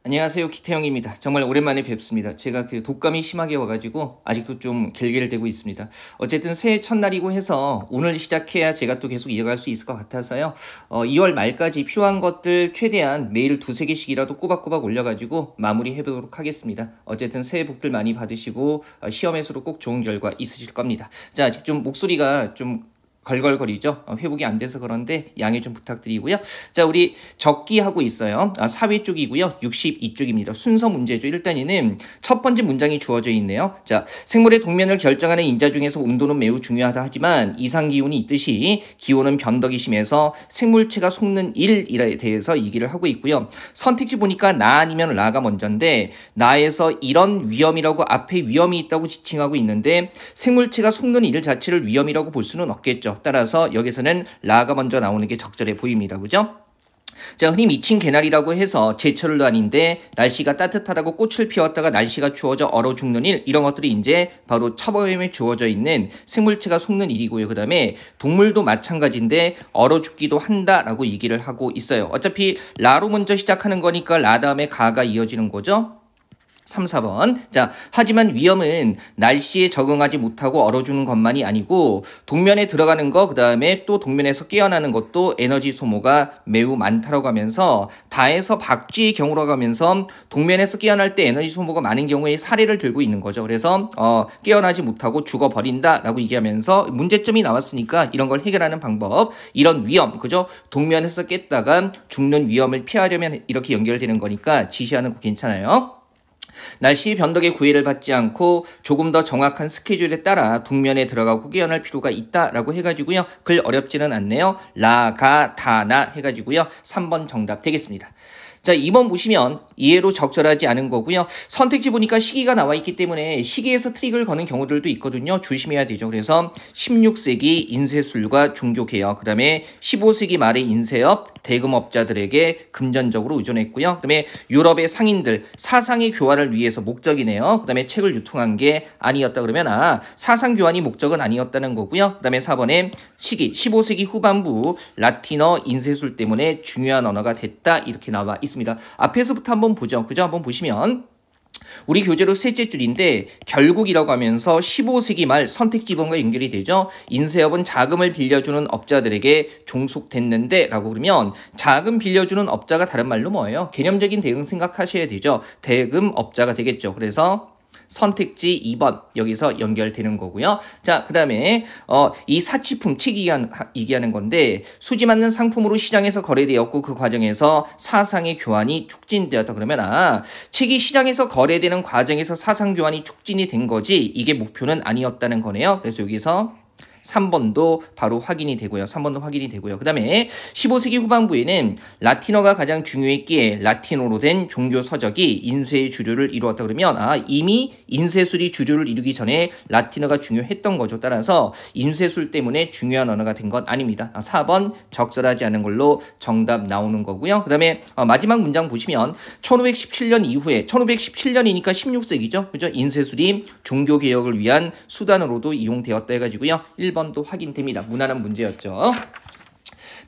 안녕하세요. 기태형입니다. 정말 오랜만에 뵙습니다. 제가 독감이 심하게 와가지고 아직도 좀 결계를 되고 있습니다. 어쨌든 새해 첫날이고 해서 오늘 시작해야 제가 또 계속 이어갈 수 있을 것 같아서요. 2월 말까지 필요한 것들 최대한 매일 두세 개씩이라도 꼬박꼬박 올려가지고 마무리해보도록 하겠습니다. 어쨌든 새해 복들 많이 받으시고 시험에서도 꼭 좋은 결과 있으실 겁니다. 자, 아직 좀 목소리가 좀 걸걸거리죠. 회복이 안 돼서 그런데 양해 좀 부탁드리고요. 자, 우리 적기 하고 있어요. 4회 쪽이고요. 62쪽입니다. 순서 문제죠. 일단 얘는 첫 번째 문장이 주어져 있네요. 자, 생물의 동면을 결정하는 인자 중에서 온도는 매우 중요하다 하지만 이상 기온이 있듯이 기온은 변덕이 심해서 생물체가 속는 일에 대해서 얘기를 하고 있고요. 선택지 보니까 나 아니면 라가 먼저인데 나에서 이런 위험이라고 앞에 위험이 있다고 지칭하고 있는데 생물체가 속는 일 자체를 위험이라고 볼 수는 없겠죠. 따라서 여기서는 라가 먼저 나오는 게 적절해 보입니다. 그죠? 자, 흔히 미친 개나리라고 해서 제철도 아닌데 날씨가 따뜻하다고 꽃을 피웠다가 날씨가 추워져 얼어 죽는 일, 이런 것들이 이제 바로 처벌에 주어져 있는 생물체가 속는 일이고요. 그 다음에 동물도 마찬가지인데 얼어 죽기도 한다라고 얘기를 하고 있어요. 어차피 라로 먼저 시작하는 거니까 라 다음에 가가 이어지는 거죠. 3, 4번. 자, 하지만 위험은 날씨에 적응하지 못하고 얼어주는 것만이 아니고 동면에 들어가는 거, 그 다음에 또 동면에서 깨어나는 것도 에너지 소모가 매우 많다라고 하면서 다에서 박쥐의 경우라고 하면서 동면에서 깨어날 때 에너지 소모가 많은 경우에 사례를 들고 있는 거죠. 그래서 깨어나지 못하고 죽어버린다라고 얘기하면서 문제점이 나왔으니까 이런 걸 해결하는 방법, 이런 위험, 그죠? 동면에서 깼다가 죽는 위험을 피하려면 이렇게 연결되는 거니까 지시하는 거 괜찮아요. 날씨 변덕의 구애를 받지 않고 조금 더 정확한 스케줄에 따라 동면에 들어가고 깨어날 필요가 있다라고 해가지고요. 글 어렵지는 않네요. 라, 가, 다, 나 해가지고요. 3번 정답 되겠습니다. 자, 2번 보시면 이해로 적절하지 않은 거고요. 선택지 보니까 시기가 나와 있기 때문에 시기에서 트릭을 거는 경우들도 있거든요. 조심해야 되죠. 그래서 16세기 인쇄술과 종교개혁, 그 다음에 15세기 말의 인쇄업, 대금업자들에게 금전적으로 의존했고요. 그 다음에 유럽의 상인들, 사상의 교환을 위해서 목적이네요. 그 다음에 책을 유통한 게 아니었다 그러면 사상 교환이 목적은 아니었다는 거고요. 그 다음에 4번에 시기, 15세기 후반부 라틴어 인쇄술 때문에 중요한 언어가 됐다 이렇게 나와 있습니다. 앞에서부터 한번 보죠. 그죠? 한번 보시면 우리 교재로 셋째 줄인데 결국이라고 하면서 15세기 말 선택지번과 연결이 되죠. 인쇄업은 자금을 빌려주는 업자들에게 종속됐는데 라고 그러면 자금 빌려주는 업자가 다른 말로 뭐예요? 개념적인 대응 생각하셔야 되죠. 대금업자가 되겠죠. 그래서 선택지 2번 여기서 연결되는 거고요. 자, 그 다음에 이 사치품 책이 얘기하는 건데 수지 맞는 상품으로 시장에서 거래되었고 그 과정에서 사상의 교환이 촉진되었다 그러면 책이 시장에서 거래되는 과정에서 사상 교환이 촉진이 된 거지 이게 목표는 아니었다는 거네요. 그래서 여기서 3번도 바로 확인이 되고요. 3번도 확인이 되고요. 그 다음에 15세기 후반부에는 라틴어가 가장 중요했기에 라틴어로 된 종교 서적이 인쇄의 주류를 이루었다 그러면 이미 인쇄술이 주류를 이루기 전에 라틴어가 중요했던 거죠. 따라서 인쇄술 때문에 중요한 언어가 된 건 아닙니다. 4번 적절하지 않은 걸로 정답 나오는 거고요. 그 다음에 마지막 문장 보시면 1517년 이후에 1517년이니까 16세기죠. 그죠? 인쇄술이 종교개혁을 위한 수단으로도 이용되었다 해가지고요. 1번도 확인됩니다. 무난한 문제였죠.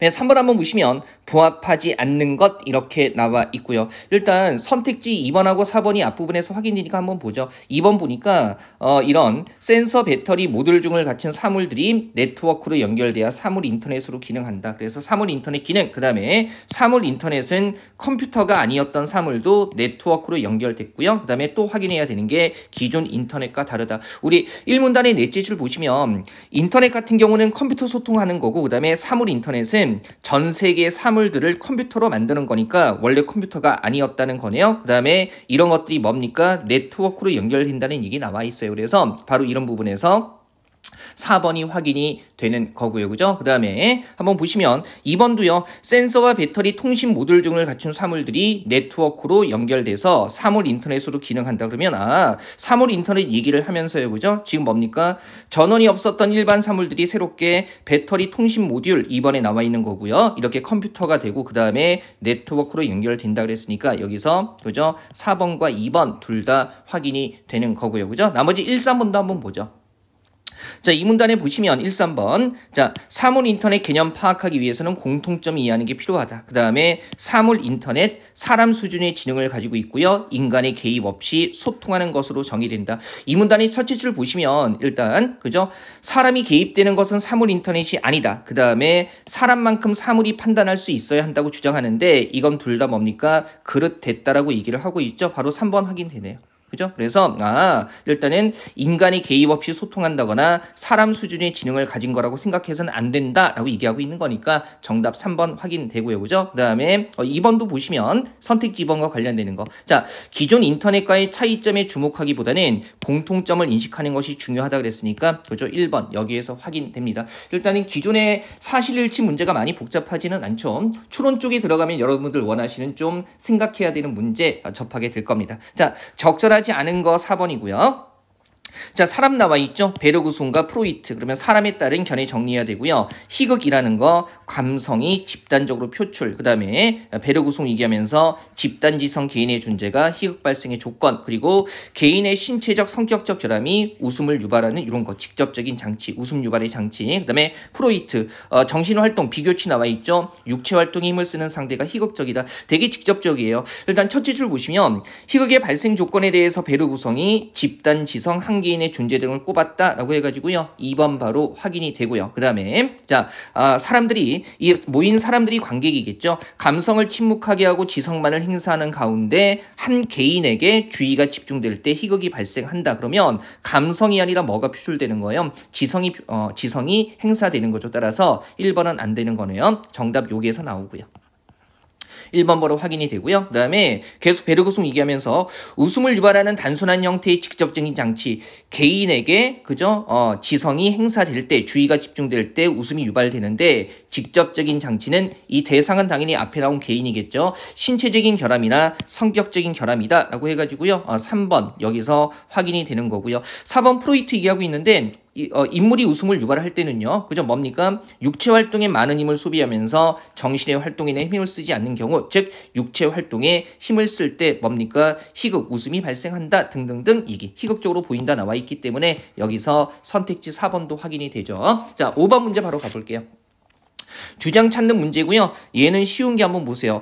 네, 3번 한번 보시면 부합하지 않는 것 이렇게 나와 있고요. 일단 선택지 2번하고 4번이 앞부분에서 확인되니까 한번 보죠. 2번 보니까 이런 센서, 배터리, 모듈 등을 갖춘 사물들이 네트워크로 연결되어 사물 인터넷으로 기능한다. 그래서 사물 인터넷 기능, 그 다음에 사물 인터넷은 컴퓨터가 아니었던 사물도 네트워크로 연결됐고요. 그 다음에 또 확인해야 되는 게 기존 인터넷과 다르다. 우리 1문단의 넷째 줄 보시면 인터넷 같은 경우는 컴퓨터 소통하는 거고 그 다음에 사물 인터넷은 전 세계의 사물들을 컴퓨터로 만드는 거니까 원래 컴퓨터가 아니었다는 거네요. 그 다음에 이런 것들이 뭡니까? 네트워크로 연결된다는 얘기 나와 있어요. 그래서 바로 이런 부분에서 4번이 확인이 되는 거고요. 그죠? 그 다음에 한번 보시면 2번도요. 센서와 배터리, 통신 모듈 등을 갖춘 사물들이 네트워크로 연결돼서 사물 인터넷으로 기능한다 그러면 사물 인터넷 얘기를 하면서요. 그죠? 지금 뭡니까? 전원이 없었던 일반 사물들이 새롭게 배터리, 통신 모듈 2번에 나와 있는 거고요. 이렇게 컴퓨터가 되고 그 다음에 네트워크로 연결된다 그랬으니까 여기서 그죠? 4번과 2번 둘 다 확인이 되는 거고요. 그죠? 나머지 1, 3번도 한번 보죠. 자, 이 문단에 보시면 13번. 자, 사물 인터넷 개념 파악하기 위해서는 공통점 이해하는 게 필요하다. 그 다음에 사물 인터넷 사람 수준의 지능을 가지고 있고요. 인간의 개입 없이 소통하는 것으로 정의된다. 이 문단의 첫째 줄 보시면 일단 그죠? 사람이 개입되는 것은 사물 인터넷이 아니다. 그 다음에 사람만큼 사물이 판단할 수 있어야 한다고 주장하는데 이건 둘 다 뭡니까? 그릇됐다라고 얘기를 하고 있죠. 바로 3번 확인되네요. 그죠? 그래서 일단은 인간이 개입 없이 소통한다거나 사람 수준의 지능을 가진 거라고 생각해서는 안 된다라고 얘기하고 있는 거니까 정답 3번 확인되고요. 그죠? 그다음에 2번도 보시면 선택지 2번과 관련되는 거. 자, 기존 인터넷과의 차이점에 주목하기보다는 공통점을 인식하는 것이 중요하다 그랬으니까 그죠? 1번 여기에서 확인됩니다. 일단은 기존의 사실일치 문제가 많이 복잡하지는 않죠. 추론 쪽에 들어가면 여러분들 원하시는 좀 생각해야 되는 문제 접하게 될 겁니다. 자, 적절하지 않은 거 4번이고요. 자, 사람 나와 있죠? 베르그손과 프로이트. 그러면 사람에 따른 견해 정리해야 되고요. 희극이라는 거 감성이 집단적으로 표출. 그 다음에 베르그손 얘기하면서 집단지성 개인의 존재가 희극 발생의 조건. 그리고 개인의 신체적 성격적 결함이 웃음을 유발하는 이런 거. 직접적인 장치. 웃음 유발의 장치. 그 다음에 프로이트. 정신활동 비교치 나와 있죠? 육체활동에 힘을 쓰는 상대가 희극적이다. 되게 직접적이에요. 일단 첫째 줄 보시면 희극의 발생 조건에 대해서 베르그손이 집단지성 한 개인의 존재 등을 꼽았다라고 해가지고요. 2번 바로 확인이 되고요. 그 다음에 자, 사람들이 이 모인 사람들이 관객이겠죠. 감성을 침묵하게 하고 지성만을 행사하는 가운데 한 개인에게 주의가 집중될 때 희극이 발생한다. 그러면 감성이 아니라 뭐가 표출되는 거예요? 지성이 행사되는 거죠. 따라서 1번은 안 되는 거네요. 정답 여기에서 나오고요. 1번 번호 확인이 되고요. 그 다음에 계속 베르그손 얘기하면서 웃음을 유발하는 단순한 형태의 직접적인 장치, 개인에게 그죠? 지성이 행사될 때, 주의가 집중될 때 웃음이 유발되는데 직접적인 장치는 이 대상은 당연히 앞에 나온 개인이겠죠. 신체적인 결함이나 성격적인 결함이다 라고 해가지고요. 3번 여기서 확인이 되는 거고요. 4번 프로이트 얘기하고 있는데 인물이 웃음을 유발할 때는요. 그죠? 뭡니까? 육체 활동에 많은 힘을 소비하면서 정신의 활동에 힘을 쓰지 않는 경우, 즉 육체 활동에 힘을 쓸 때 뭡니까? 희극, 웃음이 발생한다 등등등 이게 희극적으로 보인다 나와 있기 때문에 여기서 선택지 4번도 확인이 되죠. 자, 5번 문제 바로 가볼게요. 주장 찾는 문제고요. 얘는 쉬운 게 한번 보세요.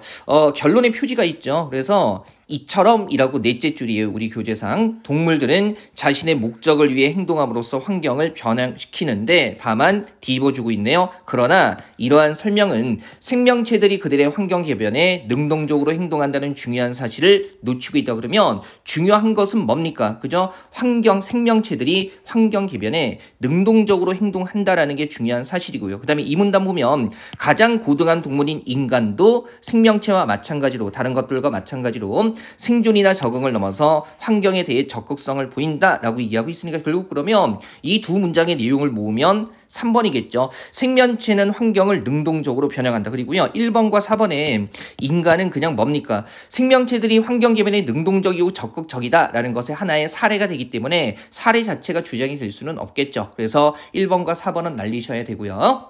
결론의 표지가 있죠. 그래서 이처럼 이라고 넷째 줄이에요. 우리 교재상. 동물들은 자신의 목적을 위해 행동함으로써 환경을 변화시키는데 다만 뒤집어주고 있네요. 그러나 이러한 설명은 생명체들이 그들의 환경 개변에 능동적으로 행동한다는 중요한 사실을 놓치고 있다 그러면 중요한 것은 뭡니까? 그죠? 생명체들이 환경 개변에 능동적으로 행동한다라는 게 중요한 사실이고요. 그 다음에 이 문단 보면 가장 고등한 동물인 인간도 생명체와 마찬가지로 다른 것들과 마찬가지로 생존이나 적응을 넘어서 환경에 대해 적극성을 보인다라고 얘기하고 있으니까 결국 그러면 이 두 문장의 내용을 모으면 3번이겠죠. 생명체는 환경을 능동적으로 변형한다. 그리고요. 1번과 4번에 인간은 그냥 뭡니까? 생명체들이 환경 개변에 능동적이고 적극적이다라는 것의 하나의 사례가 되기 때문에 사례 자체가 주장이 될 수는 없겠죠. 그래서 1번과 4번은 날리셔야 되고요.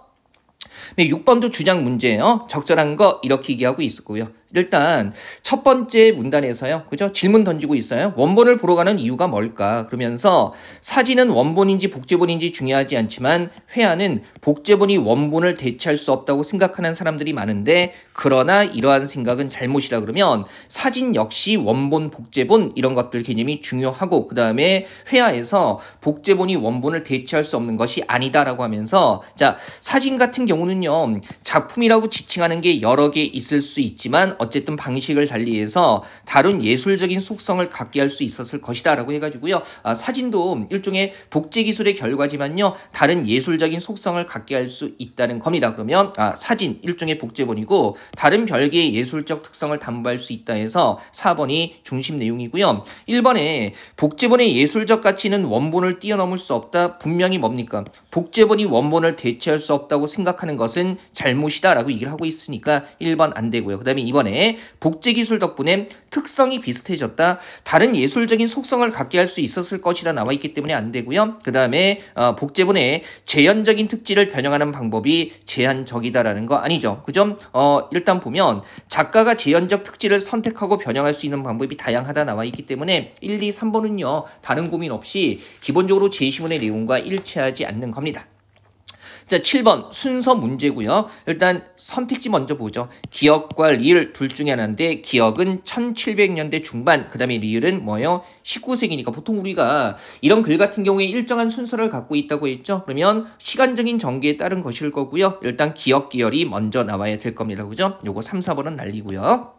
6번도 주장 문제예요. 적절한 거 이렇게 얘기하고 있었고요. 일단 첫 번째 문단에서요. 그죠? 질문 던지고 있어요. 원본을 보러 가는 이유가 뭘까? 그러면서 사진은 원본인지 복제본인지 중요하지 않지만 회화는 복제본이 원본을 대체할 수 없다고 생각하는 사람들이 많은데 그러나 이러한 생각은 잘못이라 그러면 사진 역시 원본, 복제본 이런 것들 개념이 중요하고 그 다음에 회화에서 복제본이 원본을 대체할 수 없는 것이 아니다라고 하면서 자, 사진 같은 경우는요. 작품이라고 지칭하는 게 여러 개 있을 수 있지만 어쨌든 방식을 달리해서 다른 예술적인 속성을 갖게 할 수 있었을 것이다 라고 해가지고요. 사진도 일종의 복제 기술의 결과지만요. 다른 예술적인 속성을 갖게 할 수 있다는 겁니다. 그러면 사진 일종의 복제본이고 다른 별개의 예술적 특성을 담보할 수 있다 해서 4번이 중심 내용이고요. 1번에 복제본의 예술적 가치는 원본을 뛰어넘을 수 없다. 분명히 뭡니까? 복제본이 원본을 대체할 수 없다고 생각하는 것은 잘못이다 라고 얘기를 하고 있으니까 1번 안 되고요. 그 다음에 2번에 때문에 복제기술 덕분에 특성이 비슷해졌다. 다른 예술적인 속성을 갖게 할 수 있었을 것이라 나와 있기 때문에 안 되고요. 그 다음에 복제본의 재현적인 특질을 변형하는 방법이 제한적이다라는 거 아니죠. 그죠? 일단 보면 작가가 재현적 특질을 선택하고 변형할 수 있는 방법이 다양하다 나와 있기 때문에 1, 2, 3번은요. 다른 고민 없이 기본적으로 제시문의 내용과 일치하지 않는 겁니다. 자, 7번 순서 문제고요. 일단 선택지 먼저 보죠. 기역과 리을 둘 중에 하나인데 기역은 1700년대 중반, 그 다음에 리을은 뭐예요? 19세기니까 보통 우리가 이런 글 같은 경우에 일정한 순서를 갖고 있다고 했죠. 그러면 시간적인 전개에 따른 것일 거고요. 일단 기역 계열이 먼저 나와야 될 겁니다. 그죠? 요거 3, 4번은 날리고요.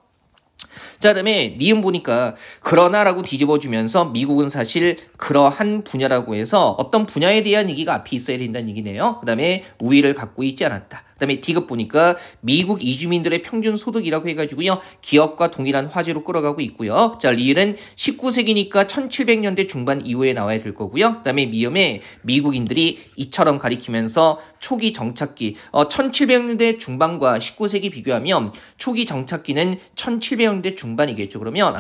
자, 그다음에 니은 보니까 그러나라고 뒤집어주면서 미국은 사실 그러한 분야라고 해서 어떤 분야에 대한 얘기가 앞에 있어야 된다는 얘기네요. 그 다음에 우위를 갖고 있지 않았다. 그 다음에 D급 보니까 미국 이주민들의 평균 소득이라고 해가지고요. 기업과 동일한 화제로 끌어가고 있고요. 자, 리을은 19세기니까 1700년대 중반 이후에 나와야 될 거고요. 그 다음에 미음에 미국인들이 이처럼 가리키면서 초기 정착기 1700년대 중반과 19세기 비교하면 초기 정착기는 1700년대 중반이겠죠. 그러면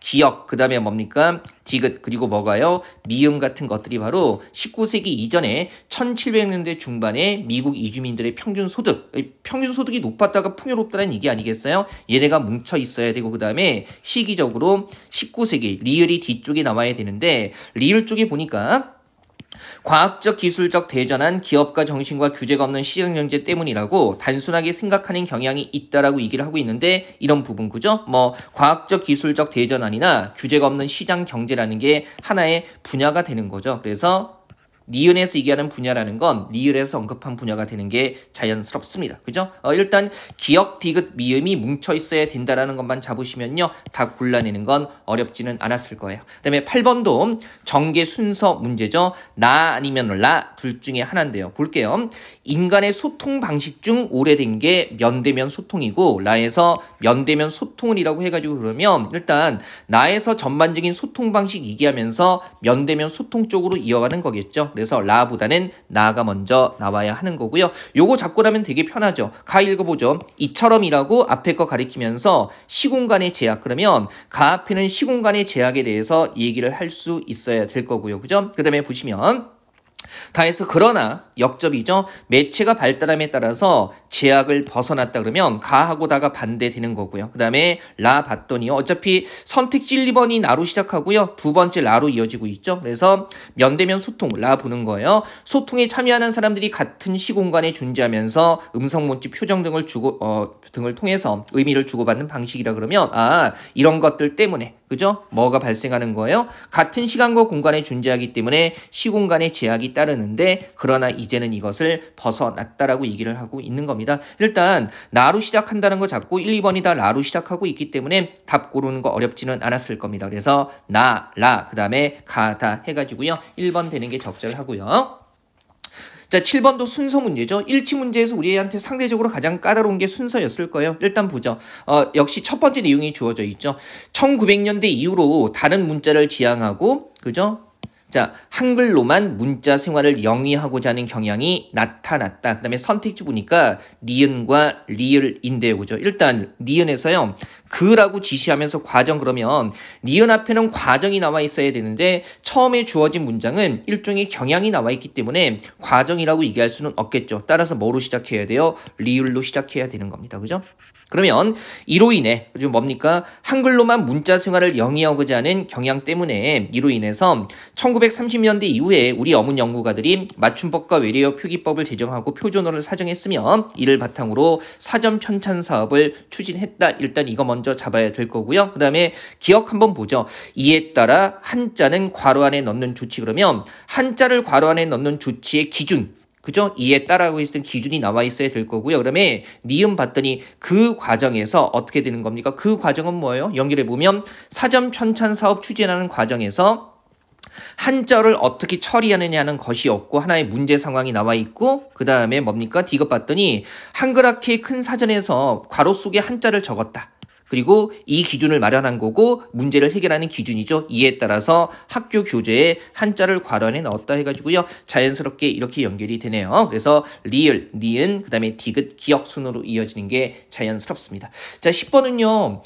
기역 그 다음에 뭡니까? 디귿 그리고 뭐가요? 미음 같은 것들이 바로 19세기 이전에 1700년대 중반에 미국 이주민들의 평균 소득이 높았다가 풍요롭다는 얘기 아니겠어요? 얘네가 뭉쳐 있어야 되고 그 다음에 시기적으로 19세기 리을이 뒤쪽에 나와야 되는데 리을 쪽에 보니까 과학적 기술적 대전환 기업가 정신과 규제가 없는 시장 경제 때문이라고 단순하게 생각하는 경향이 있다라고 얘기를 하고 있는데 이런 부분 그죠? 과학적 기술적 대전환이나 규제가 없는 시장 경제라는 게 하나의 분야가 되는 거죠. 그래서 니은에서 얘기하는 분야라는 건 리을에서 언급한 분야가 되는 게 자연스럽습니다. 그죠? 일단 기역, 디귿, 미음이 뭉쳐 있어야 된다라는 것만 잡으시면요. 다 골라내는 건 어렵지는 않았을 거예요. 그 다음에 8번도 전개 순서 문제죠. 나 아니면 라 둘 중에 하나인데요. 볼게요. 인간의 소통 방식 중 오래된 게 면대면 소통이고 라에서 면대면 소통이라고 해가지고 그러면 일단 나에서 전반적인 소통 방식 얘기하면서 면대면 소통 쪽으로 이어가는 거겠죠. 그래서 라보다는 나가 먼저 나와야 하는 거고요. 요거 잡고 나면 되게 편하죠. 가 읽어보죠. 이처럼이라고 앞에 거 가리키면서 시공간의 제약 그러면 가 앞에는 시공간의 제약에 대해서 얘기를 할 수 있어야 될 거고요. 그죠? 그 다음에 보시면 다해서 그러나 역접이죠. 매체가 발달함에 따라서 제약을 벗어났다 그러면 가하고 다가 반대되는 거고요. 그 다음에 라 봤더니요. 어차피 선택지 1, 2번이 나로 시작하고요. 두 번째 라로 이어지고 있죠. 그래서 면대면 소통 라 보는 거예요. 소통에 참여하는 사람들이 같은 시공간에 존재하면서 음성, 문자, 표정 등을 통해서 의미를 주고받는 방식이라 그러면 이런 것들 때문에 그죠? 뭐가 발생하는 거예요? 같은 시간과 공간에 존재하기 때문에 시공간의 제약이 따르는데 그러나 이제는 이것을 벗어났다라고 얘기를 하고 있는 겁니다. 일단 나로 시작한다는 거 잡고 1, 2번이 다 라로 시작하고 있기 때문에 답 고르는 거 어렵지는 않았을 겁니다. 그래서 나, 라, 그 다음에 가다 해가지고요. 1번 되는 게 적절하고요. 자, 7번도 순서 문제죠. 일치 문제에서 우리한테 상대적으로 가장 까다로운 게 순서였을 거예요. 일단 보죠. 역시 첫 번째 내용이 주어져 있죠. 1900년대 이후로 다른 문자를 지향하고, 그죠? 자, 한글로만 문자 생활을 영위하고자 하는 경향이 나타났다. 그 다음에 선택지 보니까 니은과 리을인데요. 그죠? 일단 니은에서요. 그라고 지시하면서 과정 그러면 니은 앞에는 과정이 나와 있어야 되는데 처음에 주어진 문장은 일종의 경향이 나와 있기 때문에 과정이라고 얘기할 수는 없겠죠. 따라서 뭐로 시작해야 돼요? 리을로 시작해야 되는 겁니다. 그죠? 그러면 이로 인해 좀 뭡니까? 한글로만 문자 생활을 영위하고자 하는 경향 때문에 이로 인해서 1930년대 이후에 우리 어문 연구가들이 맞춤법과 외래어 표기법을 제정하고 표준어를 사정했으며 이를 바탕으로 사전 편찬 사업을 추진했다. 일단 이거 먼저 잡아야 될 거고요. 그 다음에 기억 한번 보죠. 이에 따라 한자는 괄호 안에 넣는 조치 그러면 한자를 괄호 안에 넣는 조치의 기준 그죠? 이에 따라고 했을 땐 기준이 나와 있어야 될 거고요. 그다음에 니은 봤더니 그 과정에서 어떻게 되는 겁니까? 그 과정은 뭐예요? 연결해 보면 사전 편찬 사업 추진하는 과정에서 한자를 어떻게 처리하느냐는 것이 없고 하나의 문제 상황이 나와 있고 그 다음에 뭡니까? 디귿 봤더니 한글학회의 큰 사전에서 괄호 속에 한자를 적었다. 그리고 이 기준을 마련한 거고 문제를 해결하는 기준이죠. 이에 따라서 학교 교재에 한자를 괄호안에 넣었다 해가지고요. 자연스럽게 이렇게 연결이 되네요. 그래서 리을, 니은, 그 다음에 디귿, 기역 순으로 이어지는 게 자연스럽습니다. 자, 10번은요.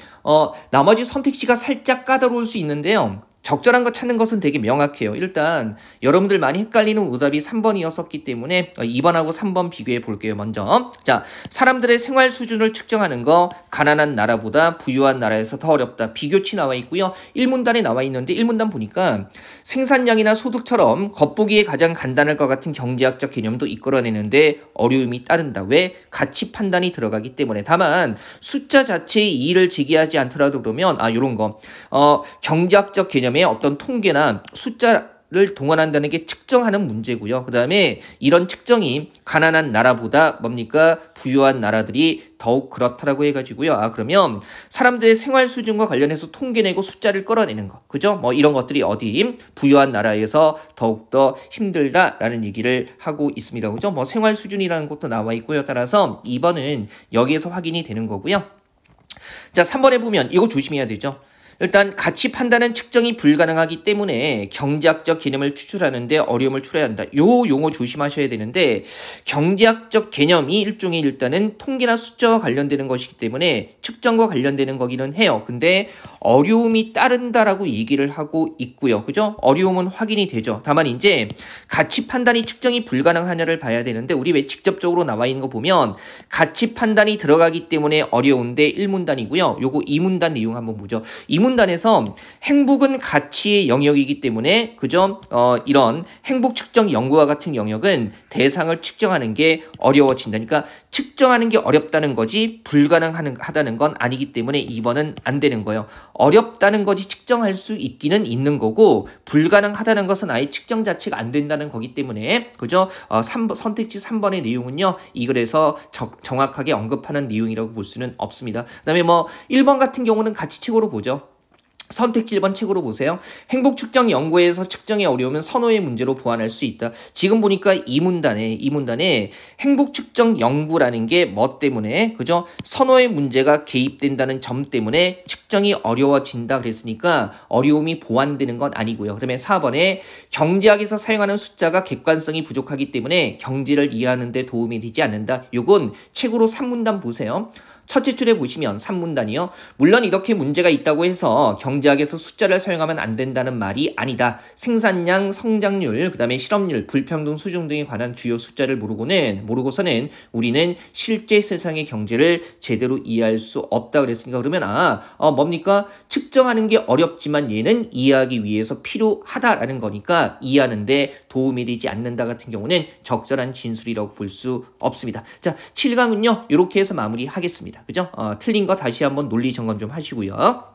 나머지 선택지가 살짝 까다로울 수 있는데요. 적절한 거 찾는 것은 되게 명확해요. 일단 여러분들 많이 헷갈리는 오답이 3번이었었기 때문에 2번하고 3번 비교해 볼게요. 먼저 자, 사람들의 생활 수준을 측정하는 거 가난한 나라보다 부유한 나라에서 더 어렵다. 비교치 나와 있고요. 1문단에 나와 있는데 1문단 보니까 생산량이나 소득처럼 겉보기에 가장 간단할 것 같은 경제학적 개념도 이끌어내는데 어려움이 따른다. 왜? 가치 판단이 들어가기 때문에. 다만 숫자 자체에 이의를 제기하지 않더라도 그러면 요런 거 경제학적 개념 어떤 통계나 숫자를 동원한다는 게 측정하는 문제고요. 그 다음에 이런 측정이 가난한 나라보다 뭡니까? 부유한 나라들이 더욱 그렇다라고 해가지고요. 그러면 사람들의 생활 수준과 관련해서 통계 내고 숫자를 끌어내는 거. 그죠? 이런 것들이 어디? 부유한 나라에서 더욱더 힘들다라는 얘기를 하고 있습니다. 그죠? 생활 수준이라는 것도 나와 있고요. 따라서 2번은 여기에서 확인이 되는 거고요. 자, 3번에 보면 이거 조심해야 되죠. 일단 가치 판단은 측정이 불가능하기 때문에 경제학적 개념을 추출하는데 어려움을 초래한다. 요 용어 조심하셔야 되는데 경제학적 개념이 일종의 일단은 통계나 숫자와 관련되는 것이기 때문에 측정과 관련되는 거기는 해요. 근데 어려움이 따른다라고 얘기를 하고 있고요. 그죠? 어려움은 확인이 되죠. 다만 이제 가치 판단이 측정이 불가능하냐를 봐야 되는데 우리 왜 직접적으로 나와 있는 거 보면 가치 판단이 들어가기 때문에 어려운데 1문단이고요. 요거 2문단 내용 한번 보죠. 2문단에서 행복은 가치의 영역이기 때문에 그죠? 이런 행복 측정 연구와 같은 영역은 대상을 측정하는 게 어려워진다. 그러니까 측정하는 게 어렵다는 거지 불가능하다는 건 아니기 때문에 2번은 안 되는 거예요. 어렵다는 거지 측정할 수 있기는 있는 거고 불가능하다는 것은 아예 측정 자체가 안 된다는 거기 때문에 그죠? 선택지 3번의 내용은요. 이 글에서 정확하게 언급하는 내용이라고 볼 수는 없습니다. 그 다음에 1번 같은 경우는 같이 책으로 보죠. 선택지 1번 책으로 보세요. 행복 측정 연구에서 측정이 어려우면 선호의 문제로 보완할 수 있다. 지금 보니까 이 문단에 행복 측정 연구라는 게 뭐 때문에 그죠? 선호의 문제가 개입된다는 점 때문에 측정이 어려워진다 그랬으니까 어려움이 보완되는 건 아니고요. 그다음에 4번에 경제학에서 사용하는 숫자가 객관성이 부족하기 때문에 경제를 이해하는 데 도움이 되지 않는다. 요건 책으로 3문단 보세요. 첫째 줄에 보시면 3문단이요. 물론 이렇게 문제가 있다고 해서 경제학에서 숫자를 사용하면 안 된다는 말이 아니다. 생산량, 성장률, 그 다음에 실업률, 불평등 수준 등에 관한 주요 숫자를 모르고서는 우리는 실제 세상의 경제를 제대로 이해할 수 없다 그랬으니까 그러면 뭡니까? 측정하는 게 어렵지만 얘는 이해하기 위해서 필요하다라는 거니까 이해하는데 도움이 되지 않는다 같은 경우는 적절한 진술이라고 볼 수 없습니다. 자, 7강은요. 이렇게 해서 마무리하겠습니다. 그죠? 틀린 거 다시 한번 논리 점검 좀 하시고요.